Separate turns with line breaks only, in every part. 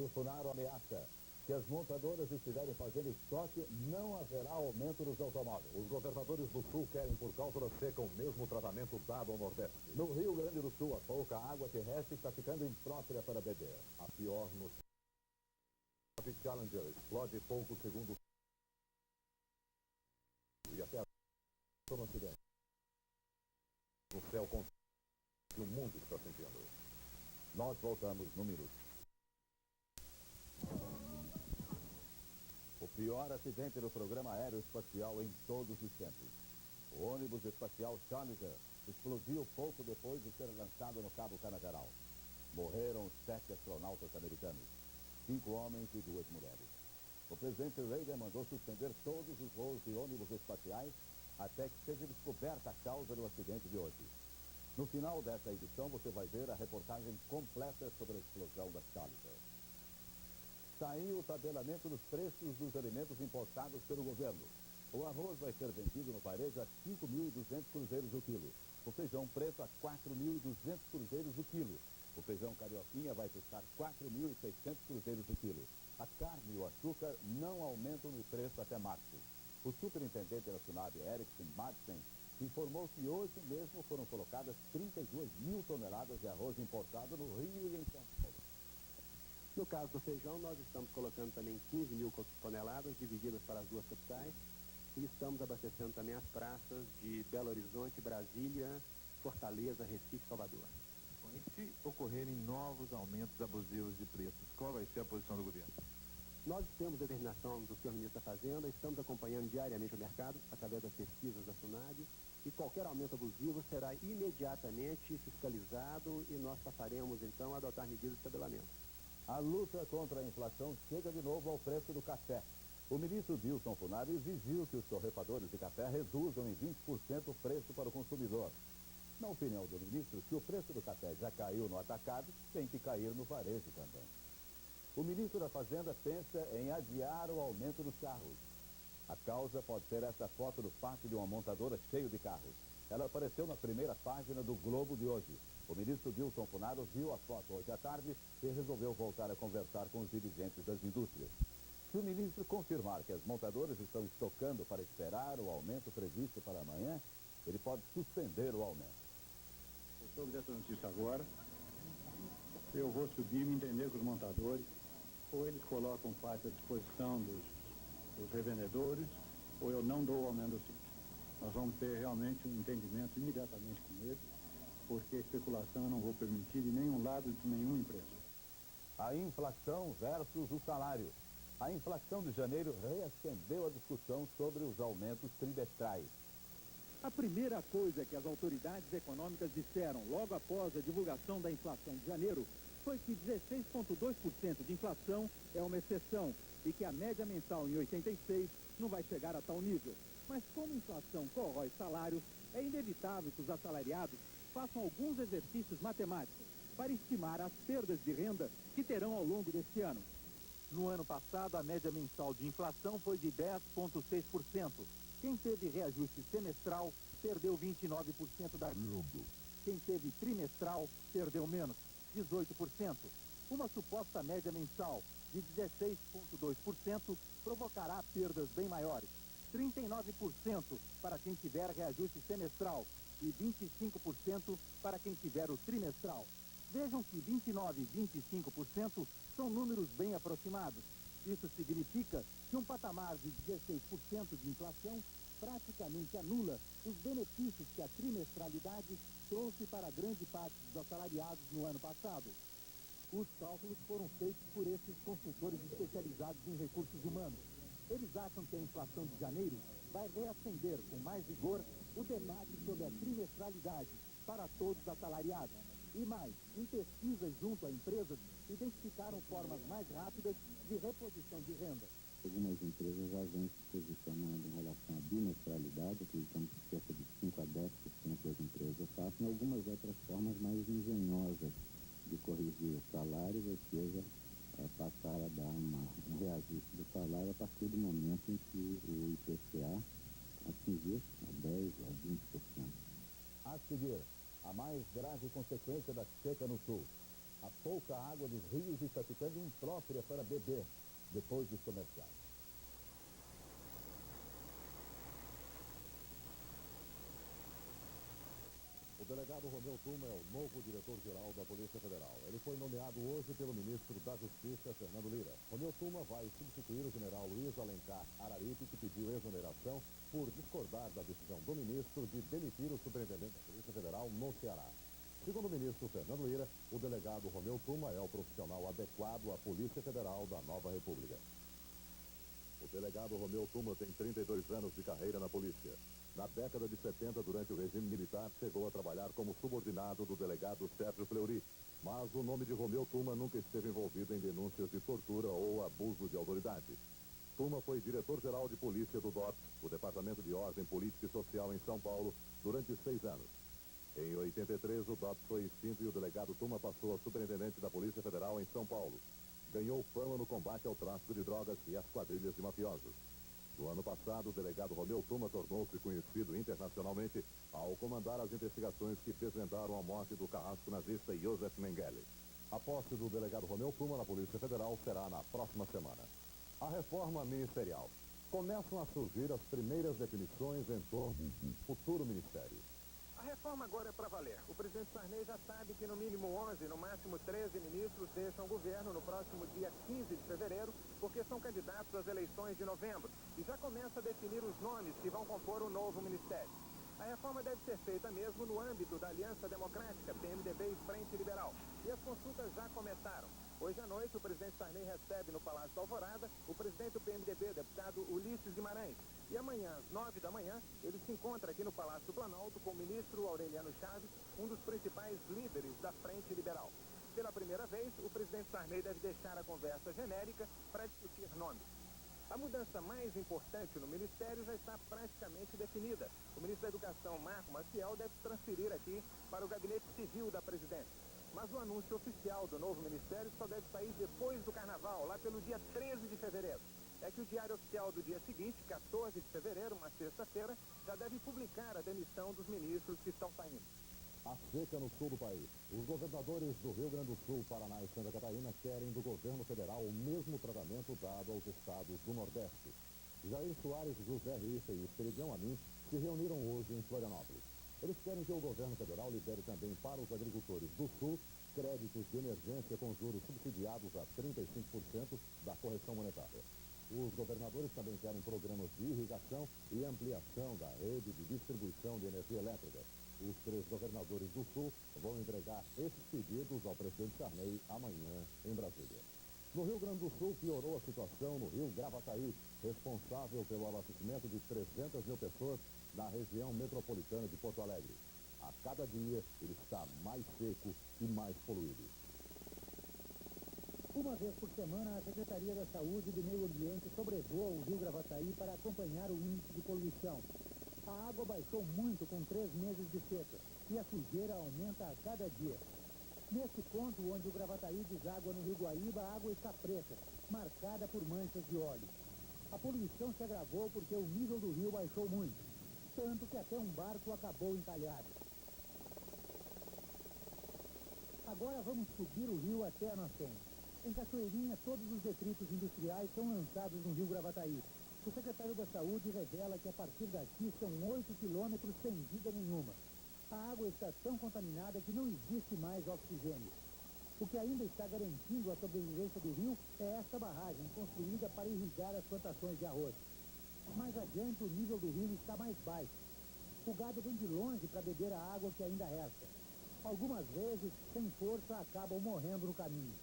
Bolsonaro ameaça que as montadoras estiverem fazendo estoque, não haverá aumento dos automóveis. Os governadores do Sul querem, por causa da seca, o mesmo tratamento dado ao Nordeste. No Rio Grande do Sul, a pouca água terrestre está ficando imprópria para beber. A pior notícia. A Challenger explode poucos segundos e até no Ocidente. No céu com que o mundo está sentindo. Nós voltamos no minuto. O pior acidente do programa aeroespacial em todos os tempos. O ônibus espacial Challenger explodiu pouco depois de ser lançado no Cabo Canaveral. Morreram 7 astronautas americanos, 5 homens e 2 mulheres. O presidente Reagan mandou suspender todos os voos de ônibus espaciais até que seja descoberta a causa do acidente de hoje. No final desta edição, você vai ver a reportagem completa sobre a explosão da Challenger. Saiu o tabelamento dos preços dos alimentos importados pelo governo. O arroz vai ser vendido no varejo a 5.200 cruzeiros o quilo. O feijão preto a 4.200 cruzeiros o quilo. O feijão carioquinha vai custar 4.600 cruzeiros o quilo. A carne e o açúcar não aumentam de preço até março. O superintendente da SUNAB, Erickson Madsen, informou que hoje mesmo foram colocadas 32 mil toneladas de arroz importado no Rio e em São Paulo.
No caso do feijão, nós estamos colocando também 15 mil toneladas divididas para as duas capitais e estamos abastecendo também as praças de Belo Horizonte, Brasília, Fortaleza, Recife e Salvador.
Bom, e se ocorrerem novos aumentos abusivos de preços, qual vai ser a posição do governo?
Nós temos determinação do senhor ministro da Fazenda, estamos acompanhando diariamente o mercado através das pesquisas da SUNAB e qualquer aumento abusivo será imediatamente fiscalizado e nós passaremos então a adotar medidas de tabelamento.
A luta contra a inflação chega de novo ao preço do café. O ministro Wilson Funari exigiu que os torrefadores de café reduzam em 20% o preço para o consumidor. Na opinião do ministro, se o preço do café já caiu no atacado, tem que cair no varejo também. O ministro da Fazenda pensa em adiar o aumento dos carros. A causa pode ser essa foto do pátio de uma montadora cheio de carros. Ela apareceu na primeira página do Globo de hoje. O ministro Wilson Funari viu a foto hoje à tarde e resolveu voltar a conversar com os dirigentes das indústrias. Se o ministro confirmar que as montadoras estão estocando para esperar o aumento previsto para amanhã, ele pode suspender o aumento.
Sobre essa notícia agora, eu vou subir e me entender com os montadores, ou eles colocam parte à disposição dos revendedores, ou eu não dou o aumento sim. Nós vamos ter realmente um entendimento imediatamente com eles, porque a especulação eu não vou permitir de nenhum lado de nenhuma empresa.
A inflação versus o salário. A inflação de janeiro reacendeu a discussão sobre os aumentos trimestrais.
A primeira coisa que as autoridades econômicas disseram logo após a divulgação da inflação de janeiro foi que 16,2% de inflação é uma exceção e que a média mensal em 86 não vai chegar a tal nível. Mas como a inflação corrói salários, é inevitável que os assalariados façam alguns exercícios matemáticos para estimar as perdas de renda que terão ao longo deste ano. No ano passado, a média mensal de inflação foi de 10,6%. Quem teve reajuste semestral perdeu 29% da renda. Quem teve trimestral perdeu menos, 18%. Uma suposta média mensal de 16,2% provocará perdas bem maiores. 39% para quem tiver reajuste semestral e 25% para quem tiver o trimestral. Vejam que 29% e 25% são números bem aproximados. Isso significa que um patamar de 16% de inflação praticamente anula os benefícios que a trimestralidade trouxe para grande parte dos assalariados no ano passado. Os cálculos foram feitos por esses consultores especializados em recursos humanos. Eles acham que a inflação de janeiro vai reacender com mais vigor o debate sobre a trimestralidade para todos os assalariados. E mais, em pesquisas junto a empresas, identificaram formas mais rápidas de reposição de renda.
Algumas empresas já vêm se posicionando em relação à bimestralidade, acreditamos que cerca de 5 a 10% das empresas façam, algumas outras formas mais engenhosas de corrigir o salário, ou seja, passar a dar um reajuste do salário a partir do momento em que o IPCA atingir a 10% a 20%.
A seguir, a mais grave consequência da seca no sul. A pouca água dos rios está ficando imprópria para beber depois dos comerciais. O delegado Romeu Tuma é o novo diretor-geral da Polícia Federal. Ele foi nomeado hoje pelo ministro da Justiça, Fernando Lira. Romeu Tuma vai substituir o general Luiz Alencar Araripe, que pediu exoneração por discordar da decisão do ministro de demitir o superintendente da Polícia Federal no Ceará. Segundo o ministro Fernando Lira, o delegado Romeu Tuma é o profissional adequado à Polícia Federal da nova República. O delegado Romeu Tuma tem 32 anos de carreira na polícia. Na década de 70, durante o regime militar, chegou a trabalhar como subordinado do delegado Sérgio Fleury, mas o nome de Romeu Tuma nunca esteve envolvido em denúncias de tortura ou abuso de autoridade. Tuma foi diretor-geral de polícia do DOPS, o Departamento de Ordem Política e Social em São Paulo, durante 6 anos. Em 83, o DOPS foi extinto e o delegado Tuma passou a superintendente da Polícia Federal em São Paulo. Ganhou fama no combate ao tráfico de drogas e às quadrilhas de mafiosos. No ano passado, o delegado Romeu Tuma tornou-se conhecido internacionalmente ao comandar as investigações que desvendaram a morte do carrasco nazista Josef Mengele. A posse do delegado Romeu Tuma na Polícia Federal será na próxima semana. A reforma ministerial. Começam a surgir as primeiras definições em torno do futuro ministério.
A reforma agora é para valer. O presidente Sarney já sabe que no mínimo 11, no máximo 13 ministros deixam o governo no próximo dia 15 de fevereiro, porque são candidatos às eleições de novembro, e já começa a definir os nomes que vão compor o novo ministério. A reforma deve ser feita mesmo no âmbito da Aliança Democrática, PMDB e Frente Liberal. E as consultas já começaram. Hoje à noite, o presidente Sarney recebe no Palácio da Alvorada o presidente do PMDB, deputado Ulisses Guimarães. E amanhã, às 9 da manhã, ele se encontra aqui no Palácio do Planalto com o ministro Aureliano Chaves, um dos principais líderes da Frente Liberal. Pela primeira vez, o presidente Sarney deve deixar a conversa genérica para discutir nomes. A mudança mais importante no Ministério já está praticamente definida. O ministro da Educação, Marco Maciel, deve se transferir aqui para o Gabinete Civil da Presidência. Mas o anúncio oficial do novo Ministério só deve sair depois do Carnaval, lá pelo dia 13 de fevereiro. É que o Diário Oficial do dia seguinte, 14 de fevereiro, uma sexta-feira, já deve publicar a demissão dos ministros que estão saindo.
A seca no sul do país. Os governadores do Rio Grande do Sul, Paraná e Santa Catarina querem do governo federal o mesmo tratamento dado aos estados do Nordeste. Jair Soares, José Rissa e Esperidião Amin se reuniram hoje em Florianópolis. Eles querem que o governo federal libere também para os agricultores do Sul créditos de emergência com juros subsidiados a 35% da correção monetária. Os governadores também querem programas de irrigação e ampliação da rede de distribuição de energia elétrica. Os 3 governadores do Sul vão entregar esses pedidos ao presidente Sarney amanhã em Brasília. No Rio Grande do Sul, piorou a situação no rio Gravataí, responsável pelo abastecimento de 300 mil pessoas na região metropolitana de Porto Alegre. A cada dia, ele está mais seco e mais poluído.
Uma vez por semana, a Secretaria da Saúde e do Meio Ambiente sobrevoa o rio Gravataí para acompanhar o índice de poluição. A água baixou muito com 3 meses de seca e a sujeira aumenta a cada dia. Neste ponto, onde o Gravataí deságua no rio Guaíba, a água está preta, marcada por manchas de óleo. A poluição se agravou porque o nível do rio baixou muito, tanto que até um barco acabou encalhado. Agora vamos subir o rio até a nascente. Em Cachoeirinha, todos os detritos industriais são lançados no rio Gravataí. O secretário da Saúde revela que a partir daqui são 8 quilômetros sem vida nenhuma. A água está tão contaminada que não existe mais oxigênio. O que ainda está garantindo a sobrevivência do rio é esta barragem, construída para irrigar as plantações de arroz. Mais adiante, o nível do rio está mais baixo. O gado vem de longe para beber a água que ainda resta. Algumas vezes, sem força, acabam morrendo no caminho.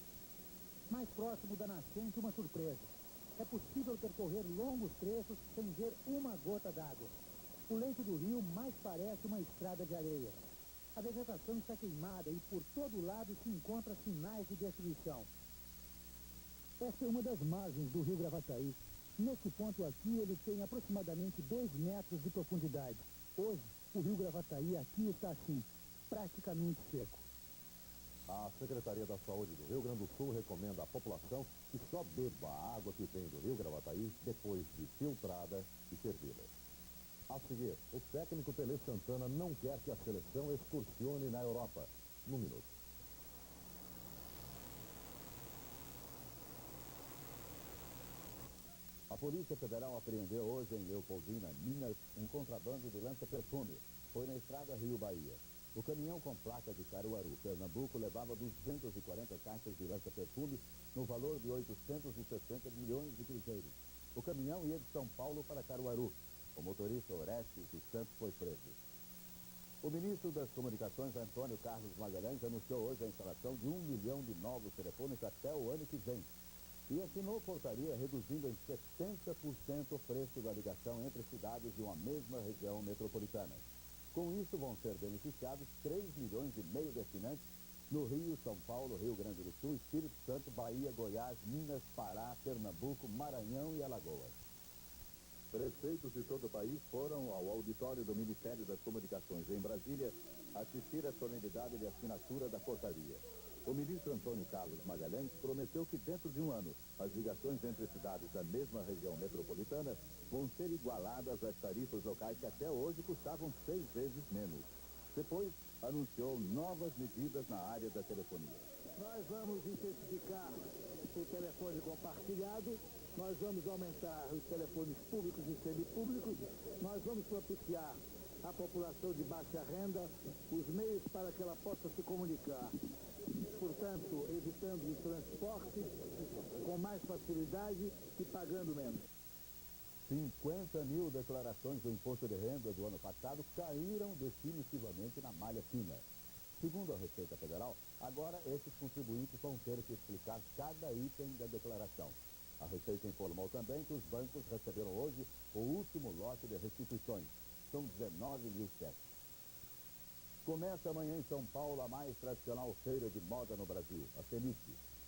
Mais próximo da nascente, uma surpresa. É possível percorrer longos trechos sem ver uma gota d'água. O leito do rio mais parece uma estrada de areia. A vegetação está queimada e por todo lado se encontram sinais de destruição. Esta é uma das margens do rio Gravataí. Nesse ponto aqui ele tem aproximadamente 2 metros de profundidade. Hoje, o rio Gravataí aqui está assim, praticamente seco.
A Secretaria da Saúde do Rio Grande do Sul recomenda à população que só beba a água que vem do rio Gravataí depois de filtrada e fervida. A seguir, o técnico Tele Santana não quer que a seleção excursione na Europa. 1 minuto. A Polícia Federal apreendeu hoje em Leopoldina, Minas, um contrabando de lança-perfume. Foi na estrada Rio-Bahia. O caminhão com placa de Caruaru, Pernambuco, levava 240 caixas de lança-perfume no valor de 860 milhões de cruzeiros. O caminhão ia de São Paulo para Caruaru. O motorista Orestes dos Santos foi preso. O ministro das Comunicações, Antônio Carlos Magalhães, anunciou hoje a instalação de 1 milhão de novos telefones até o ano que vem. E assinou portaria reduzindo em 70% o preço da ligação entre cidades de uma mesma região metropolitana. Com isso, vão ser beneficiados 3,5 milhões de assinantes no Rio, São Paulo, Rio Grande do Sul, Espírito Santo, Bahia, Goiás, Minas, Pará, Pernambuco, Maranhão e Alagoas. Prefeitos de todo o país foram ao auditório do Ministério das Comunicações em Brasília assistir à solenidade de assinatura da portaria. O ministro Antônio Carlos Magalhães prometeu que dentro de um ano as ligações entre cidades da mesma região metropolitana vão ser igualadas às tarifas locais que até hoje custavam 6 vezes menos. Depois, anunciou novas medidas na área da telefonia.
Nós vamos intensificar o telefone compartilhado, nós vamos aumentar os telefones públicos e semipúblicos, nós vamos propiciar à população de baixa renda os meios para que ela possa se comunicar. Portanto, evitando o transporte com mais facilidade e pagando menos.
50 mil declarações do imposto de renda do ano passado caíram definitivamente na malha fina. Segundo a Receita Federal, agora esses contribuintes vão ter que explicar cada item da declaração. A Receita informou também que os bancos receberam hoje o último lote de restituições. São 19 mil cheques. Começa amanhã em São Paulo a mais tradicional feira de moda no Brasil, a FENIC.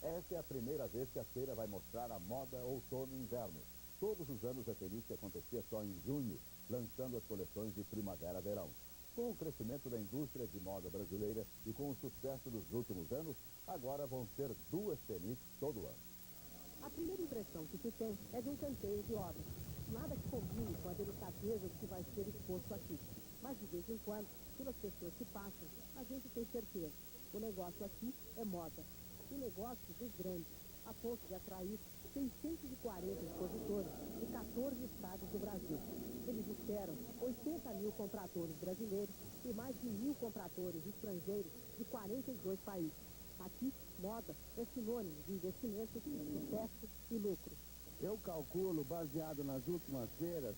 Essa é a primeira vez que a feira vai mostrar a moda outono e inverno. Todos os anos a FENIC acontecia só em junho, lançando as coleções de primavera-verão. Com o crescimento da indústria de moda brasileira e com o sucesso dos últimos anos, agora vão ser 2 FENICs todo ano.
A primeira impressão que se tem é de um canteiro de obras. Nada que combine com a delicadeza do que vai ser exposto aqui. Mas de vez em quando, pelas pessoas que passam, a gente tem certeza. O negócio aqui é moda. E negócio dos grandes, a ponto de atrair 640 expositores de 14 estados do Brasil. Eles esperam 80 mil compradores brasileiros e mais de 1.000 compradores estrangeiros de 42 países. Aqui, moda é sinônimo de investimento, sucesso e lucro.
Eu calculo, baseado nas últimas feiras,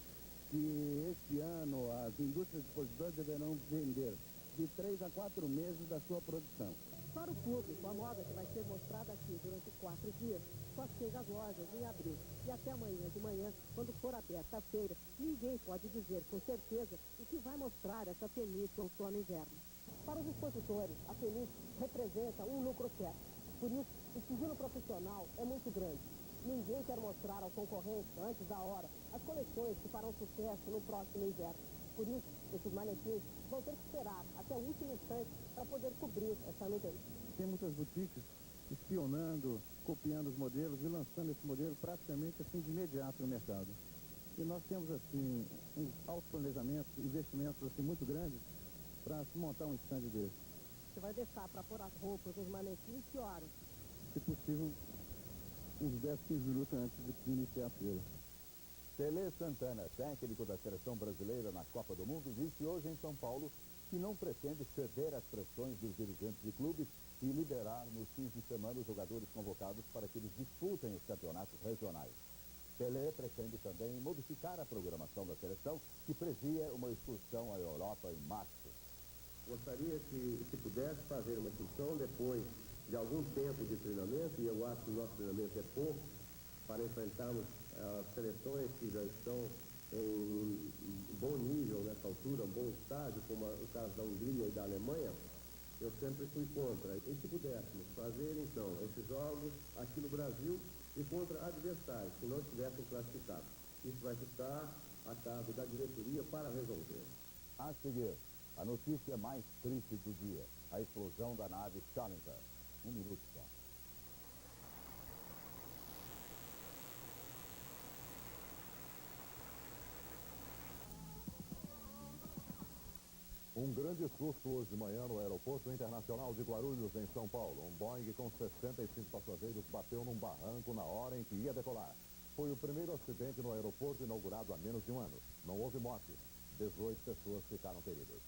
que este ano as indústrias expositoras deverão vender de 3 a 4 meses da sua produção.
Para o público, a moda que vai ser mostrada aqui durante 4 dias só chega às lojas em abril. E até amanhã de manhã, quando for aberta a feira, ninguém pode dizer com certeza o que vai mostrar essa FENIC outono e inverno. Para os expositores, a FENIC representa um lucro certo. Por isso, o sigilo profissional é muito grande. Ninguém quer mostrar ao concorrente, antes da hora, as coleções que farão sucesso no próximo inverno. Por isso, esses manequins vão ter que esperar até o último instante para poder cobrir essa nudez.
Tem muitas boutiques espionando, copiando os modelos e lançando esse modelo praticamente assim de imediato no mercado. E nós temos assim uns altos planejamentos, investimentos assim muito grandes para se montar um stand desse.
Você vai deixar para pôr as roupas dos manequins que horas?
Se possível, uns 10, 15 minutos antes de iniciar a feira.
Tele Santana, técnico da seleção brasileira na Copa do Mundo, disse hoje em São Paulo que não pretende ceder às pressões dos dirigentes de clubes e liberar nos fins de semana os jogadores convocados para que eles disputem os campeonatos regionais. Pelé pretende também modificar a programação da seleção, que previa uma excursão à Europa em março.
Gostaria que, se pudesse, fazer uma excursão depois de algum tempo de treinamento, e eu acho que o nosso treinamento é pouco, para enfrentarmos as seleções que já estão em bom nível nessa altura, um bom estágio, como o caso da Hungria e da Alemanha. Eu sempre fui contra. E se pudéssemos fazer, então, esses jogos aqui no Brasil e contra adversários que não estivessem classificados. Isso vai ficar a cargo da diretoria para resolver.
A seguir, a notícia mais triste do dia, a explosão da nave Challenger. 1 minuto só. Um grande susto hoje de manhã no Aeroporto Internacional de Guarulhos, em São Paulo. Um Boeing com 65 passageiros bateu num barranco na hora em que ia decolar. foi o primeiro acidente no aeroporto inaugurado há menos de um ano. Não houve mortes. 18 pessoas ficaram feridas.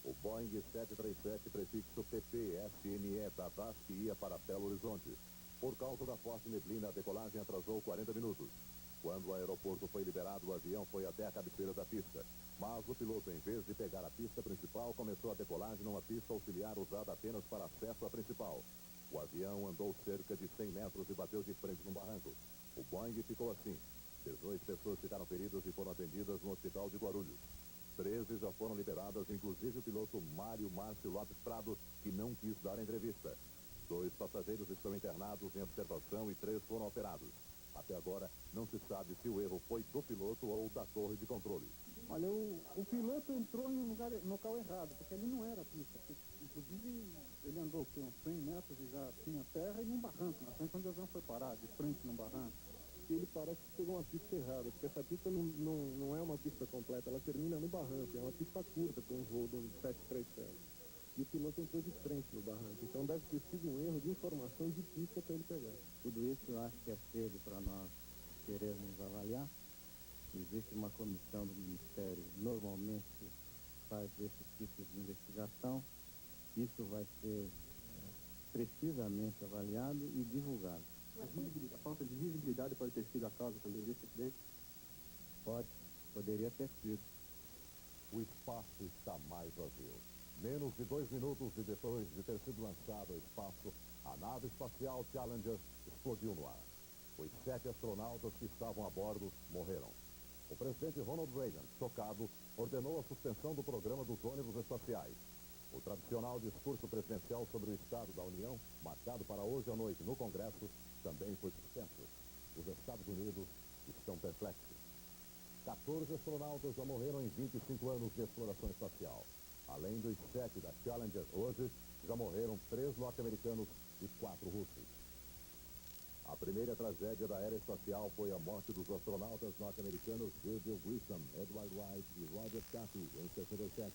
O Boeing 737 prefixo PPSNE da TASC ia para Belo Horizonte. Por causa da forte neblina, a decolagem atrasou 40 minutos. Quando o aeroporto foi liberado, o avião foi até a cabeceira da pista. Mas o piloto, em vez de pegar a pista principal, começou a decolagem numa pista auxiliar usada apenas para acesso à principal. O avião andou cerca de 100 metros e bateu de frente num barranco. O Boeing ficou assim. 18 pessoas ficaram feridas e foram atendidas no hospital de Guarulhos. 13 já foram liberadas, inclusive o piloto Mário Márcio Lopes Prado, que não quis dar entrevista. 2 passageiros estão internados em observação e 3 foram operados. Até agora, não se sabe se o erro foi do piloto ou da torre de controle.
Olha, o piloto entrou no local errado, porque ali não era pista. Inclusive, ele andou aqui uns 100 metros e já tinha terra e num barranco, na frente onde o avião foi parar, de frente num barranco.
E ele parece que pegou uma pista errada, porque essa pista não é uma pista completa, ela termina no barranco, é uma pista curta para um voo do 737. E o piloto entrou de frente no barranco, então deve ter sido um erro de informação de pista para ele pegar.
Tudo isso eu acho que é cedo para nós querermos avaliar. Existe uma comissão do Ministério, normalmente faz esses tipos de investigação. Isso vai ser precisamente avaliado e divulgado.
A falta de visibilidade pode ter sido a causa também desse acidente?
Poderia ter sido.
O espaço está mais vazio. Menos de 2 minutos e depois de ter sido lançado ao espaço, a nave espacial Challenger explodiu no ar. Os 7 astronautas que estavam a bordo morreram. O presidente Ronald Reagan, chocado, ordenou a suspensão do programa dos ônibus espaciais. O tradicional discurso presidencial sobre o Estado da União, marcado para hoje à noite no Congresso, também foi suspenso. Os Estados Unidos estão perplexos. 14 astronautas já morreram em 25 anos de exploração espacial. Além dos 7 da Challenger hoje, já morreram 3 norte-americanos e 4 russos. A primeira tragédia da era espacial foi a morte dos astronautas norte-americanos Virgil Grissom, Edward White e Roger Chaffee em 67.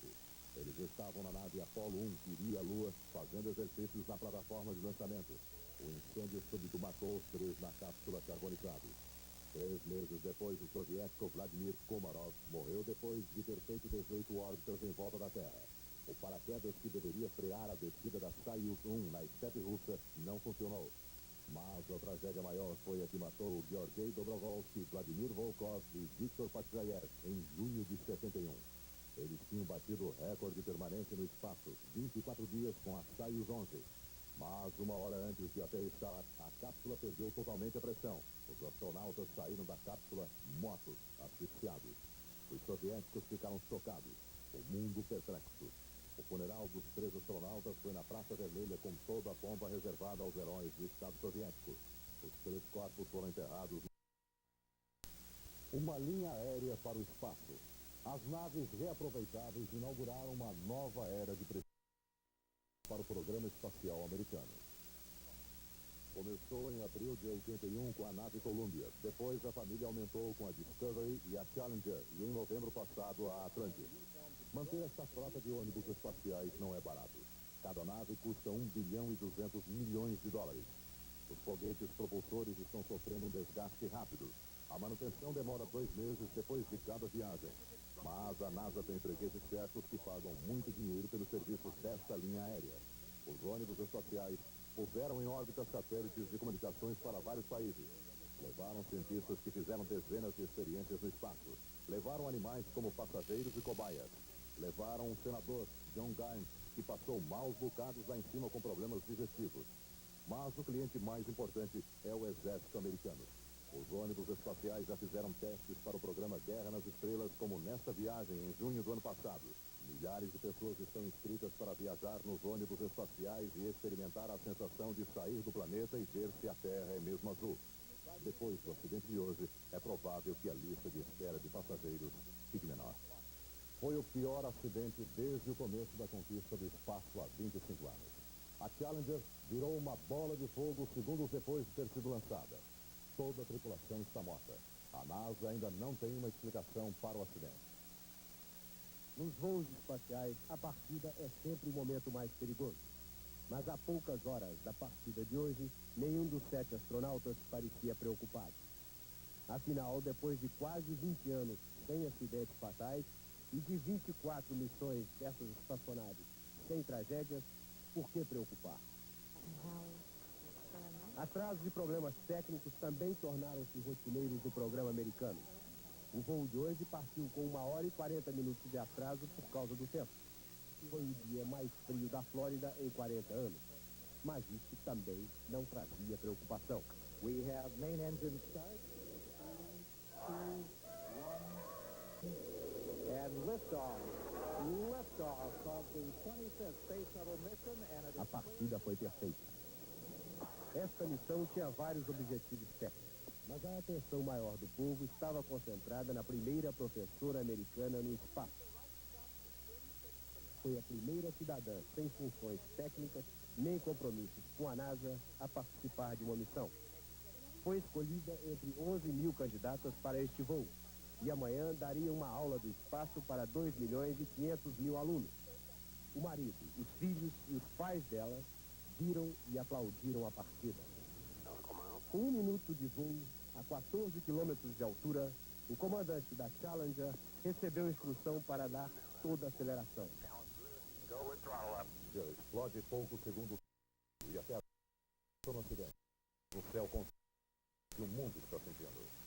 Eles estavam na nave Apollo 1, que iria à Lua, fazendo exercícios na plataforma de lançamento. O incêndio súbito matou os 3 na cápsula carbonizada. 3 meses depois, o soviético Vladimir Komarov morreu depois de ter feito 18 órbitas em volta da Terra. O paraquedas que deveria frear a descida da Soyuz 1 na estepe russa não funcionou. Mas a tragédia maior foi a que matou Georgei Dobrovolsky, Vladimir Volkov e Viktor Patryaev em junho de 71. Eles tinham batido o recorde de permanência no espaço, 24 dias com a Soyuz 11. Mas uma hora antes de aterrissar, a cápsula perdeu totalmente a pressão. Os astronautas saíram da cápsula mortos, asfixiados. Os soviéticos ficaram chocados, o mundo perplexo. O funeral dos 3 astronautas foi na Praça Vermelha com toda a pompa reservada aos heróis do Estado Soviético. Os 3 corpos foram enterrados. Uma linha aérea para o espaço. As naves reaproveitáveis inauguraram uma nova era de prestígio para o programa espacial americano. Começou em abril de 81 com a nave Columbia. Depois a família aumentou com a Discovery e a Challenger e em novembro passado a Atlantis. Manter esta frota de ônibus espaciais não é barato. Cada nave custa US$ 1 bilhão e 200 milhões. Os foguetes propulsores estão sofrendo um desgaste rápido. A manutenção demora 2 meses depois de cada viagem. Mas a NASA tem fregueses certos que pagam muito dinheiro pelos serviços desta linha aérea. Os ônibus espaciais puseram em órbita satélites de comunicações para vários países. Levaram cientistas que fizeram dezenas de experiências no espaço. Levaram animais como passageiros e cobaias. Levaram um senador, John Gines, que passou maus bocados lá em cima com problemas digestivos. Mas o cliente mais importante é o exército americano. Os ônibus espaciais já fizeram testes para o programa Guerra nas Estrelas, como nesta viagem em junho do ano passado. Milhares de pessoas estão inscritas para viajar nos ônibus espaciais e experimentar a sensação de sair do planeta e ver se a Terra é mesmo azul. Depois do acidente de hoje, é provável que a lista de espera de passageiros fique menor. Foi o pior acidente desde o começo da conquista do espaço há 25 anos. A Challenger virou uma bola de fogo segundos depois de ter sido lançada. Toda a tripulação está morta. A NASA ainda não tem uma explicação para o acidente.
Nos voos espaciais, a partida é sempre o momento mais perigoso. Mas há poucas horas da partida de hoje, nenhum dos 7 astronautas parecia preocupado. Afinal, depois de quase 20 anos sem acidentes fatais e de 24 missões dessas espaçonaves sem tragédias, por que preocupar? Atrasos e problemas técnicos também tornaram-se rotineiros do programa americano. O voo de hoje partiu com 1 hora e 40 minutos de atraso por causa do tempo. Foi o dia mais frio da Flórida em 40 anos. Mas isso também não trazia preocupação.
We have main engine start. 3, 2, 1. And liftoff. Liftoff of the 25th Space Shuttle mission. And
A partida foi perfeita. Esta missão tinha vários objetivos técnicos, mas a atenção maior do povo estava concentrada na primeira professora americana no espaço. Foi a primeira cidadã sem funções técnicas nem compromissos com a NASA a participar de uma missão. Foi escolhida entre 11 mil candidatas para este voo e amanhã daria uma aula do espaço para 2.500.000 alunos. O marido, os filhos e os pais dela viram e aplaudiram a partida. Com 1 minuto de voo, a 14 quilômetros de altura, o comandante da Challenger recebeu instrução para dar toda a aceleração.
Explode poucos segundos e até no acidente. No céu com que o mundo está sentindo.